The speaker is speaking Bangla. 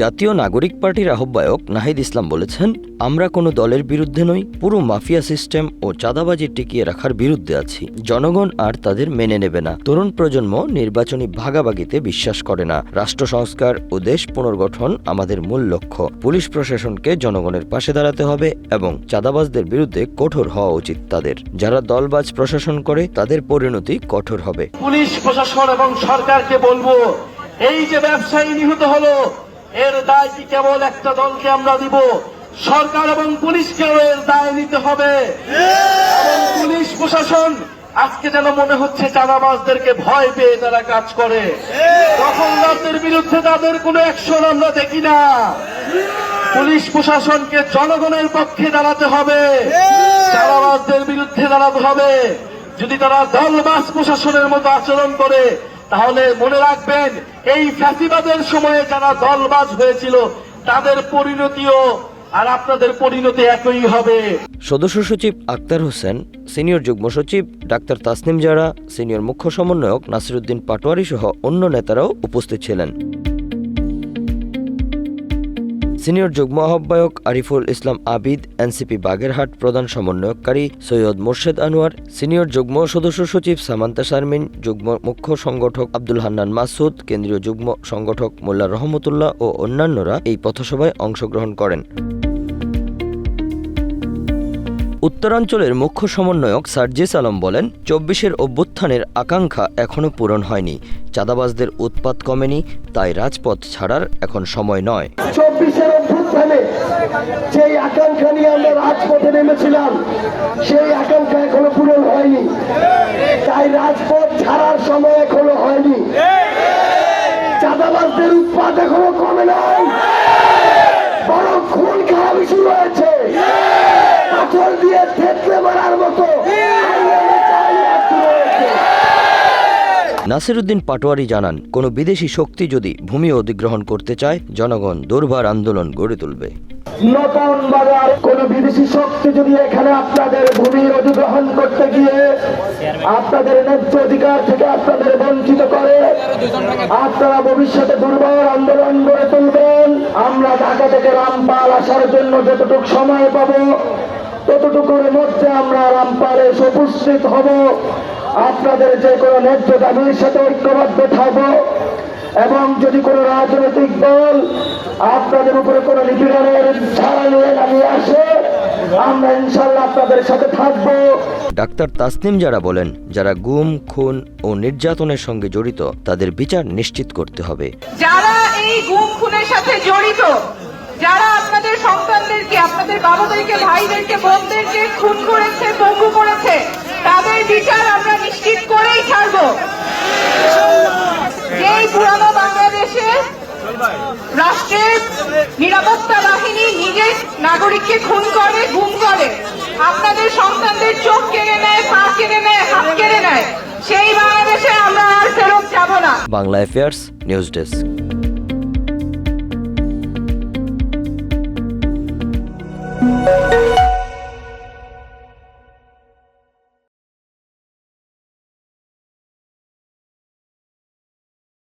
জাতীয় নাগরিক পার্টির আহ্বায়ক নাহিদ ইসলাম বলেছেন, আমরা কোনো দলের বিরুদ্ধে নই, পুরো মাফিয়া সিস্টেম ও চাঁদাবাজি টিকিয়ে রাখার বিরুদ্ধে আছি। জনগণ আর তাদের মেনে নেবে না। তরুণ প্রজন্ম নির্বাচনী ভাগাভাগিতে বিশ্বাস করে না। রাষ্ট্র সংস্কার ও দেশ পুনর্গঠন আমাদের মূল লক্ষ্য। পুলিশ প্রশাসনকে জনগণের পাশে দাঁড়াতে হবে এবং চাঁদাবাজদের বিরুদ্ধে কঠোর হওয়া উচিত তাদের। যারা দলবাজ প্রশাসন করে তাদের পরিণতি কঠোর হবে। পুলিশ প্রশাসন এবং সরকারকে বলবো, এই যে ব্যবসায়ী নিহত হলো, এর দায় কি কেবল একটা দলকে আমরা দিব? সরকার এবং পুলিশকেও এর দায় নিতে হবে। এবং পুলিশ প্রশাসন আজকে যেন মনে হচ্ছে চাঁদাবাজদেরকে ভয় পেয়ে তারা কাজ করে। দখলদারদের বিরুদ্ধে তাদের কোনো অ্যাকশন আমরা দেখি না। পুলিশ প্রশাসনকে জনগণের পক্ষে দাঁড়াতে হবে, চাঁদাবাজদের বিরুদ্ধে দাঁড়াতে হবে। যদি তারা দলবাজ প্রশাসনের মতো আচরণ করে, তাহলে মনে রাখবেন, এই ফ্যাসিবাদের সময়ে যারা দলবাজ হয়েছিল তাদের পরিণতিও আর আপনাদের পরিণতি একই হবে। সদস্য সচিব আক্তার হোসেন, সিনিয়র যুগ্ম সচিব ডাক্তার তাসনিম জারা, সিনিয়র মুখ্য সমন্বয়ক নাসিরউদ্দিন পাটোয়ারি সহ অন্য নেতারাও উপস্থিত ছিলেন। সিনিয়র যুগ্ম আহ্বায়ক আরিফুল ইসলাম আবিদ, এনসিপি বাগেরহাট প্রধান সমন্বয়কারী সৈয়দ মোর্শেদ আনোয়ার, সিনিয়র যুগ্ম সদস্য সচিব সামান্তা শারমিন, যুগ্ম মুখ্য সংগঠক আব্দুল হান্নান মাসুদ, কেন্দ্রীয় যুগ্ম সংগঠক মোল্লা রহমতুল্লাহ ও অন্যান্যরা এই পথসভায় অংশগ্রহণ করেন। উত্তরাঞ্চলের মুখ্য সমন্বয়ক সার্জিস আলম বলেন, ২৪-এর অভ্যুত্থানের আকাঙ্ক্ষা এখনও পূরণ হয়নি। চাঁদাবাজদের উৎপাত কমেনি, তাই রাজপথ ছাড়ার এখন সময় নয়। ২৪-এর অভ্যুত্থানে যেই আকাঙ্ক্ষা নিয়ে আমরা রাজপথে নেমেছিলাম, সেই আকাঙ্ক্ষা এখনো পূরণ হয়নি, তাই রাজপথ ছাড়ার সময় এখনো হয়নি। চাঁদাবাজদের উৎপাত এখনো কমে নাই, বরং খুন খারাপি শুরু হয়েছে। পাথর দিয়ে থেতলে মারার মতো নাসিরউদ্দিন পাটোয়ারি জানান, কোনো বিদেশি শক্তি যদি ভূমি অধিগ্রহণ করতে চায়, জনগণ দুর্বার আন্দোলন গড়ে তুলবে। নতুন বাজার কোন বিদেশি শক্তি যদি এখানে আপনাদের ভূমির অধিগ্রহণ করতে গিয়ে আপনাদের ন্যায্য অধিকার থেকে আপনাদের বঞ্চিত করে, আপনারা ভবিষ্যতে দুর্বার আন্দোলন গড়ে তুলবেন। আমরা ঢাকা থেকে রামপাল আসার জন্য যতটুকু সময় পাবো, ততটুকুর মধ্যে আমরা রামপালে এসে উপস্থিত হব। আপনাদের যে কোনো ন্যায্য দাবির সাথে ঐক্যবদ্ধ থাকব এবং যদি কোনো রাজনৈতিক দল আপনাদের উপরে কোনো নিপীড়নের ছাড়া নিয়ে নামিয়ে আসে, আমরা ইনশাল্লাহ আপনাদের সাথে থাকব। ডাক্তার তাসনিম জারা বলেন, যারা গুম, খুন ও নির্যাতনের সঙ্গে জড়িত তাদের বিচার নিশ্চিত করতে হবে। যারা এই গুম খুনের সাথে জড়িত, যারা আপনাদের সন্তানদেরকে, আপনাদের বাবাদেরকে, ভাইদেরকে, বোনদেরকে খুন করেছে, পঙ্গু করেছে, তাদের বিচার আমরা নিশ্চিত করেই ছাড়ব। যেই পুরানো বাংলাদেশে রাষ্ট্রের নিরাপত্তা বাহিনী নিজের নাগরিককে খুন করে, গুম করে, আপনাদের সন্তানদের চোখ কেড়ে নেয়, পা কেড়ে নেয়, হাত কেড়ে নেয়, সেই বাংলাদেশে আমরা আর ফেরত যাব না। Bangla affairs, news desk.